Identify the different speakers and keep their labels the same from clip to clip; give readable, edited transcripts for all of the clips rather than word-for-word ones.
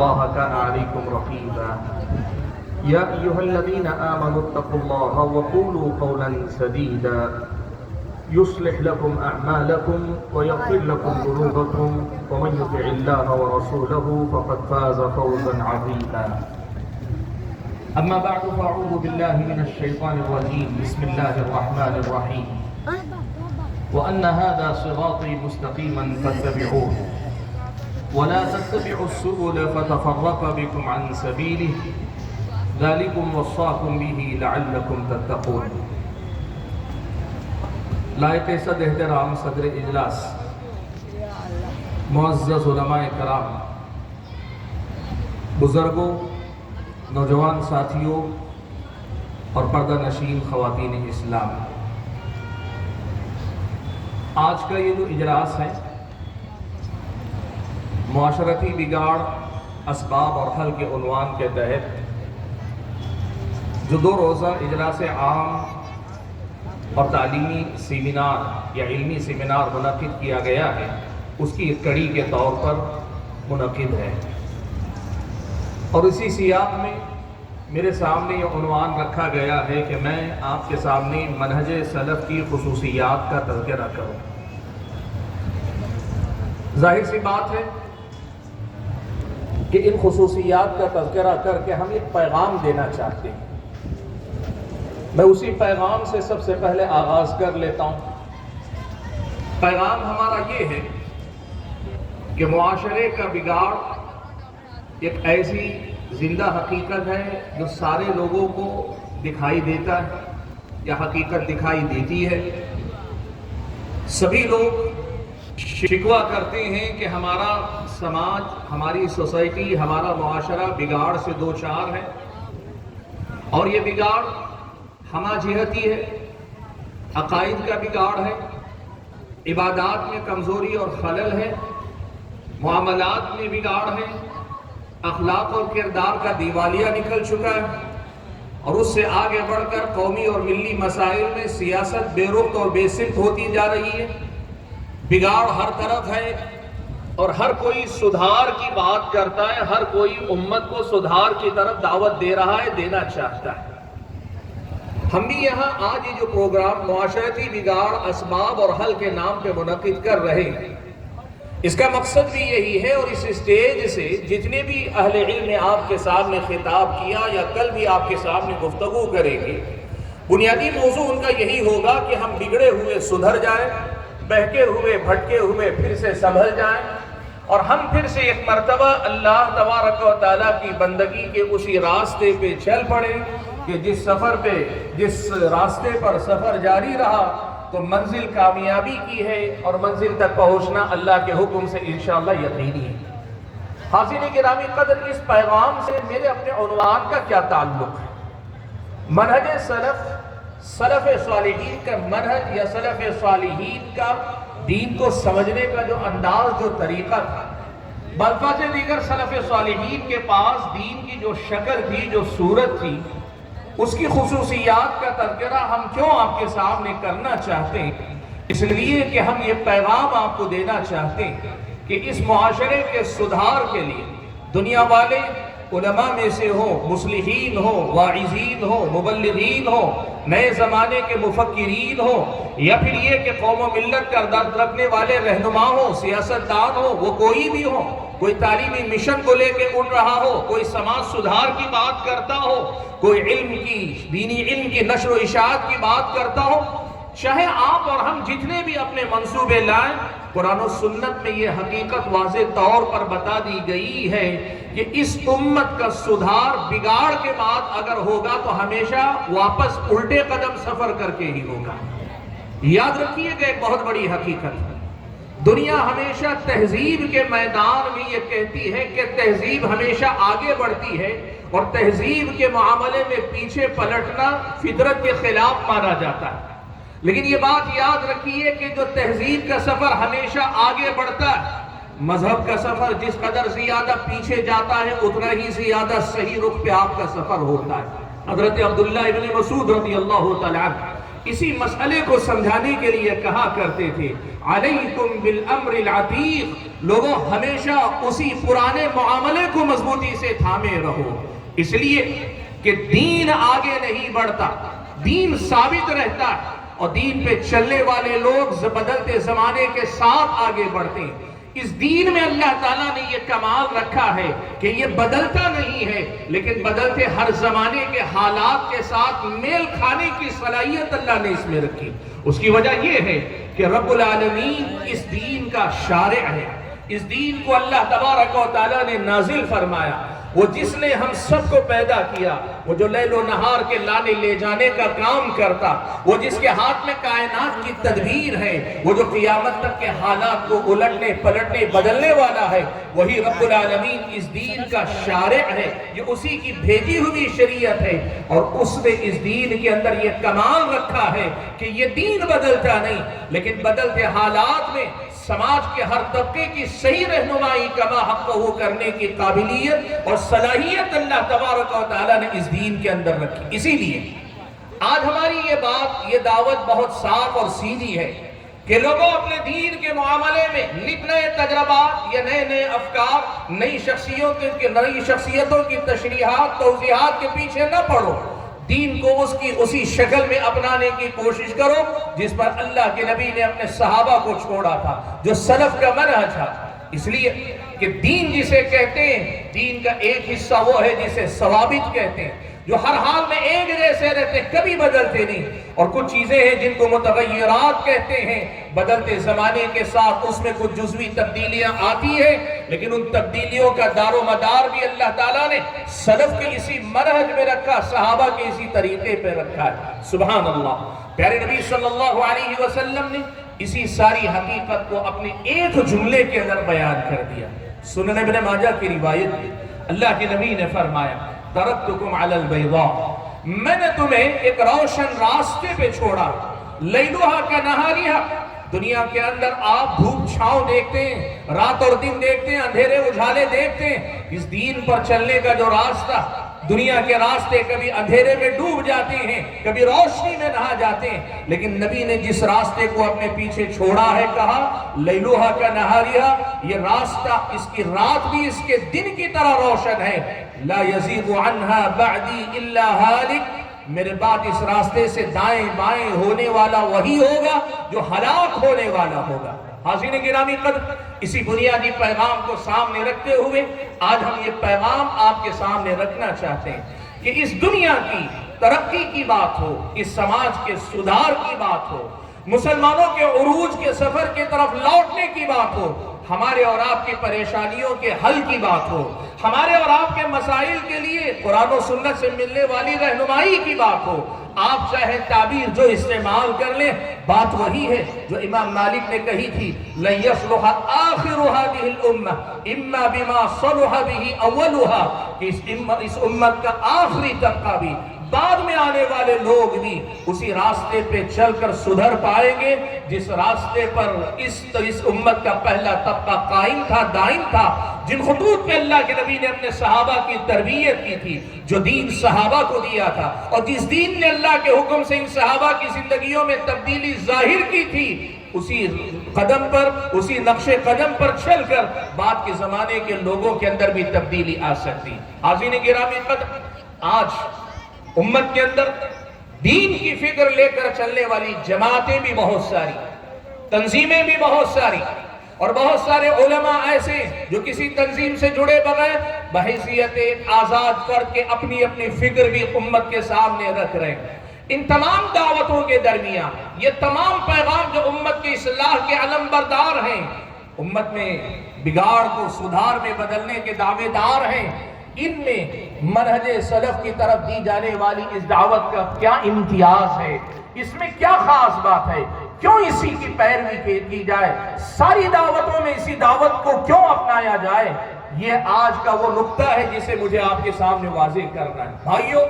Speaker 1: الله كان عليكم رقيبا يا أيها الذين آمنوا اتقوا الله وقولوا قولا سديدا يصلح لكم أعمالكم ويغفر لكم ذنوبكم ومن يطع الله ورسوله فقد فاز فوزا عظيما أما بعد فأعوذ بالله من الشيطان الرجيم بسم الله الرحمن الرحيم وأن هذا صراطي مستقيما فاتبعوه ولا تتبعوا السبل فتفرق بكم عن سبيله ذلكم وصاكم به لعلكم تتقون. لائق صد احترام صدر اجلاس، معزز علماء کرام، بزرگوں، نوجوان ساتھیوں اور پردہ نشین خواتین اسلام، آج کا یہ جو اجلاس ہے معاشرتی بگاڑ اسباب اور حل کے عنوان کے تحت جو 2 روزہ اجلاس عام اور تعلیمی سیمینار یا علمی سیمینار منعقد کیا گیا ہے، اس کی ایک کڑی کے طور پر منعقد ہے، اور اسی سیاق میں میرے سامنے یہ عنوان رکھا گیا ہے کہ میں آپ کے سامنے منہج سلف کی خصوصیات کا تذکرہ کروں۔ ظاہر سی بات ہے کہ ان خصوصیات کا تذکرہ کر کے ہم ایک پیغام دینا چاہتے ہیں۔ میں اسی پیغام سے سب سے پہلے آغاز کر لیتا ہوں۔ پیغام ہمارا یہ ہے کہ معاشرے کا بگاڑ ایک ایسی زندہ حقیقت ہے جو سارے لوگوں کو دکھائی دیتا ہے یا حقیقت دکھائی دیتی ہے۔ سبھی لوگ شکوہ کرتے ہیں کہ ہمارا سماج، ہماری سوسائٹی، ہمارا معاشرہ بگاڑ سے دوچار ہے، اور یہ بگاڑ ہمہ جہتی ہے، عقائد کا بگاڑ ہے، عبادات میں کمزوری اور خلل ہے، معاملات میں بگاڑ ہے، اخلاق اور کردار کا دیوالیہ نکل چکا ہے، اور اس سے آگے بڑھ کر قومی اور ملی مسائل میں سیاست بے رخ اور بے سمت ہوتی جا رہی ہے۔ بگاڑ ہر طرف ہے اور ہر کوئی سدھار کی بات کرتا ہے، ہر کوئی امت کو سدھار کی طرف دعوت دے رہا ہے، دینا چاہتا ہے۔ ہم بھی یہاں آج یہ جو پروگرام معاشرتی بگاڑ اسباب اور حل کے نام پہ منعقد کر رہے ہیں، اس کا مقصد بھی یہی ہے، اور اس اسٹیج سے جتنے بھی اہل علم نے آپ کے سامنے خطاب کیا یا کل بھی آپ کے سامنے گفتگو کریں گے، بنیادی موضوع ان کا یہی ہوگا کہ ہم بگڑے ہوئے سدھر جائیں، بہکے ہوئے بھٹکے ہوئے پھر سے سنبھل جائیں، اور ہم پھر سے ایک مرتبہ اللہ تبارک و تعالیٰ کی بندگی کے اسی راستے پہ چل پڑیں کہ جس راستے پر سفر جاری رہا تو منزل کامیابی کی ہے، اور منزل تک پہنچنا اللہ کے حکم سے انشاءاللہ یقینی ہے۔ حاضرین گرامی قدر، اس پیغام سے میرے اپنے عنوان کا کیا تعلق ہے؟ منہج سلف صالحین کا منہج یا سلف صالحین کا دین کو سمجھنے کا جو انداز، جو طریقہ تھا، بالفاظ دیگر سلف صالحین کے پاس دین کی جو شکل تھی، جو صورت تھی، اس کی خصوصیات کا تذکرہ ہم کیوں آپ کے سامنے کرنا چاہتے ہیں؟ اس لیے کہ ہم یہ پیغام آپ کو دینا چاہتے ہیں کہ اس معاشرے کے سدھار کے لیے دنیا والے علماء میں سے ہوں، مصلحین ہوں، واعظین ہوں، مبلغین ہوں، نئے زمانے کے مفکرین ہوں، یا پھر یہ کہ قوم و ملت کا درد رکھنے والے رہنما ہوں، سیاستدان ہوں، وہ کوئی بھی ہوں، کوئی تعلیمی مشن کو لے کے اڑ رہا ہو، کوئی سماج سدھار کی بات کرتا ہو، کوئی دینی علم کی نشر و اشاعت کی بات کرتا ہو، چاہے آپ اور ہم جتنے بھی اپنے منصوبے لائیں، قرآن و سنت میں یہ حقیقت واضح طور پر بتا دی گئی ہے کہ اس امت کا سدھار بگاڑ کے بعد اگر ہوگا تو ہمیشہ واپس الٹے قدم سفر کر کے ہی ہوگا۔ یاد رکھیے گا ایک بہت بڑی حقیقت، دنیا ہمیشہ تہذیب کے میدان میں یہ کہتی ہے کہ تہذیب ہمیشہ آگے بڑھتی ہے، اور تہذیب کے معاملے میں پیچھے پلٹنا فطرت کے خلاف مانا جاتا ہے۔ لیکن یہ بات یاد رکھیے کہ جو تہذیب کا سفر ہمیشہ آگے بڑھتا ہے، مذہب کا سفر جس قدر زیادہ پیچھے جاتا ہے اتنا ہی زیادہ صحیح رخ پہ آپ کا سفر ہوتا ہے۔ حضرت عبداللہ ابن مسعود رضی اللہ تعالیٰ عنہ اسی مسئلے کو سمجھانے کے لیے کہا کرتے تھے علیکم بالامر العتیق، لوگوں ہمیشہ اسی پرانے معاملے کو مضبوطی سے تھامے رہو، اس لیے کہ دین آگے نہیں بڑھتا، دین ثابت رہتا ہے، اور دین پہ چلنے والے لوگ بدلتے زمانے کے ساتھ آگے بڑھتے ہیں۔ اس دین میں اللہ تعالیٰ نے یہ کمال رکھا ہے کہ یہ بدلتا نہیں ہے، لیکن بدلتے ہر زمانے کے حالات کے ساتھ میل کھانے کی صلاحیت اللہ نے اس میں رکھی۔ اس کی وجہ یہ ہے کہ رب العالمین اس دین کا شارع ہے، اس دین کو اللہ تبارک و تعالیٰ نے نازل فرمایا۔ وہ جس نے ہم سب کو پیدا کیا، وہ جو لیل و نہار کے لانے لے جانے کا کام کرتا، وہ جس کے ہاتھ میں کائنات کی تدبیر ہے، وہ جو قیامت تک کے حالات کو الٹنے پلٹنے بدلنے والا ہے، وہی رب العالمین اس دین کا شارع ہے، یہ اسی کی بھیجی ہوئی شریعت ہے، اور اس نے اس دین کے اندر یہ کمال رکھا ہے کہ یہ دین بدلتا نہیں، لیکن بدلتے حالات میں سماج کے ہر طبقے کی صحیح رہنمائی کما حقہ کرنے کی قابلیت اور صلاحیت اللہ تبارک و تعالیٰ نے اس دین کے اندر رکھی۔ اسی لیے آج ہماری یہ دعوت بہت صاف اور سیدھی ہے کہ لوگوں اپنے دین کے معاملے میں نئے تجربات یا نئے افکار، نئی شخصیتوں کی تشریحات توضیحات کے پیچھے نہ پڑو، دین کو اسی شکل میں اپنانے کی کوشش کرو جس پر اللہ کے نبی نے اپنے صحابہ کو چھوڑا تھا، جو سلف کا منہج تھا۔ اس لیے کہ دین جسے کہتے ہیں، دین کا ایک حصہ وہ ہے جسے ثوابت کہتے ہیں، جو ہر حال میں ایک جیسے رہتے، کبھی بدلتے نہیں، اور کچھ چیزیں ہیں جن کو متغیرات کہتے ہیں، بدلتے زمانے کے ساتھ اس میں کچھ جزوی تبدیلیاں آتی ہیں، لیکن ان تبدیلیوں کا دار و مدار بھی اللہ تعالیٰ نے سلف کے اسی منہج میں رکھا، صحابہ کے اسی طریقے پہ رکھا ہے۔ سبحان اللہ، پیارے نبی صلی اللہ علیہ وسلم نے اسی ساری حقیقت کو اپنے ایک جملے کے اندر بیان کر دیا۔ سنن ابن ماجہ کی روایت ہے، اللہ کے نبی نے فرمایا ترکتکم علی البیضاء، میں نے تمہیں ایک روشن راستے پہ چھوڑا، لیلوہا کا نہاریہا، دنیا کے اندر آپ دھوپ چھاؤں دیکھتے ہیں، رات اور دن دیکھتے ہیں، اندھیرے اجالے دیکھتے ہیں، اس دین پر چلنے کا جو راستہ، دنیا کے راستے کبھی اندھیرے میں ڈوب جاتے ہیں، کبھی روشنی میں نہا جاتے ہیں، لیکن نبی نے جس راستے کو اپنے پیچھے چھوڑا ہے کہا لیلوہا کا نہاریہا، یہ راستہ اس کی رات بھی اس کے دن کی طرح روشن ہے، لا یزیغ عنہا بعدی الا ہالک، میرے بعد اس راستے سے دائیں بائیں ہونے والا وہی ہوگا جو ہلاک ہونے والا ہوگا۔ حاضرین گرامی قدر، اسی بنیادی پیغام کو سامنے رکھتے ہوئے آج ہم یہ پیغام آپ کے سامنے رکھنا چاہتے ہیں کہ اس دنیا کی ترقی کی بات ہو، اس سماج کے سدھار کی بات ہو، مسلمانوں کے عروج کے سفر کی طرف لوٹنے کی بات ہو، ہمارے اور آپ کی پریشانیوں کے حل کی بات ہو، ہمارے اور آپ کے مسائل کے لیے قرآن و سنت سے ملنے والی رہنمائی کی بات ہو، آپ چاہے تعبیر جو استعمال کر لیں، بات وہی ہے جو امام مالک نے کہی تھی لَن يَصْلُحَ آخِرُ هَذِهِ الْأُمَّةِ إِمَّا بِمَا صَلُحَ بِهِ أَوَّلُهَا، کہ اس امت کا آخری طبقہ بھی، بعد میں آنے والے لوگ بھی اسی راستے پہ چل کر سدھر پائیں گے جس راستے پر اس امت کا پہلا طبقہ قائم تھا، دائم تھا، جن خطوط پہ اللہ کے نبی نے اپنے صحابہ کی تربیت کی تھی، جو دین صحابہ کو دیا تھا، اور جس دین نے اللہ کے حکم سے ان صحابہ کی زندگیوں میں تبدیلی ظاہر کی تھی، اسی قدم پر، اسی نقش قدم پر چل کر بعد کے زمانے کے لوگوں کے اندر بھی تبدیلی آ سکتی۔ حاضرین گرامی قدر، آج امت کے اندر دین کی فکر لے کر چلنے والی جماعتیں بھی بہت ساری، تنظیمیں بھی بہت ساری، اور بہت سارے علماء ایسے جو کسی تنظیم سے جڑے بغیر بحیثیت ایک آزاد فرد کے اپنی اپنی فکر بھی امت کے سامنے رکھ رہے ہیں۔ ان تمام دعوتوں کے درمیان یہ تمام پیغام جو امت کی اصلاح کے علم بردار ہیں، امت میں بگاڑ کو سدھار میں بدلنے کے دعوے دار ہیں، ان میں منہج سلف کی طرف دی جانے والی اس دعوت کا کیا امتیاز ہے، اس میں کیا خاص بات ہے، کیوں اسی کی پیروی کی جائے، ساری دعوتوں میں اسی دعوت کو کیوں اپنایا جائے، یہ آج کا وہ نقطہ ہے جسے مجھے آپ کے سامنے واضح کرنا ہے۔ بھائیو،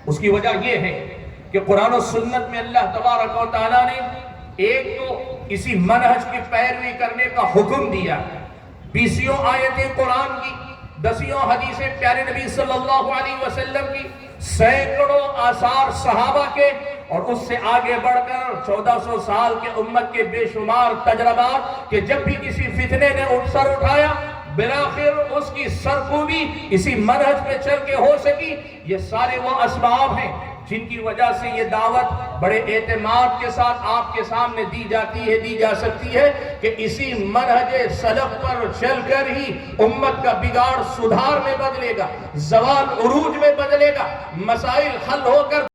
Speaker 1: اس کی وجہ یہ ہے کہ قرآن و سنت میں اللہ تبارک و تعالیٰ نے ایک تو اسی منہج کی پیروی کرنے کا حکم دیا، 20 آیتیں قرآن کی، 10 حدیثیں پیارے نبی صلی اللہ علیہ وسلم کی، سینکڑوں آثار صحابہ کے، اور اس سے آگے بڑھ کر 1400 سال کے امت کے بے شمار تجربات کہ جب بھی کسی فتنے نے سر اٹھایا بلاخر اس کی سرکوبی اسی منہج پہ چل کے ہو سکی. یہ سارے وہ اسباب ہیں جن کی وجہ سے یہ دعوت بڑے اعتماد کے ساتھ آپ کے سامنے دی جاتی ہے، دی جا سکتی ہے کہ اسی منہج سلف پر چل کر ہی امت کا بگاڑ سدھار میں بدلے گا، زوال عروج میں بدلے گا، مسائل حل ہو کر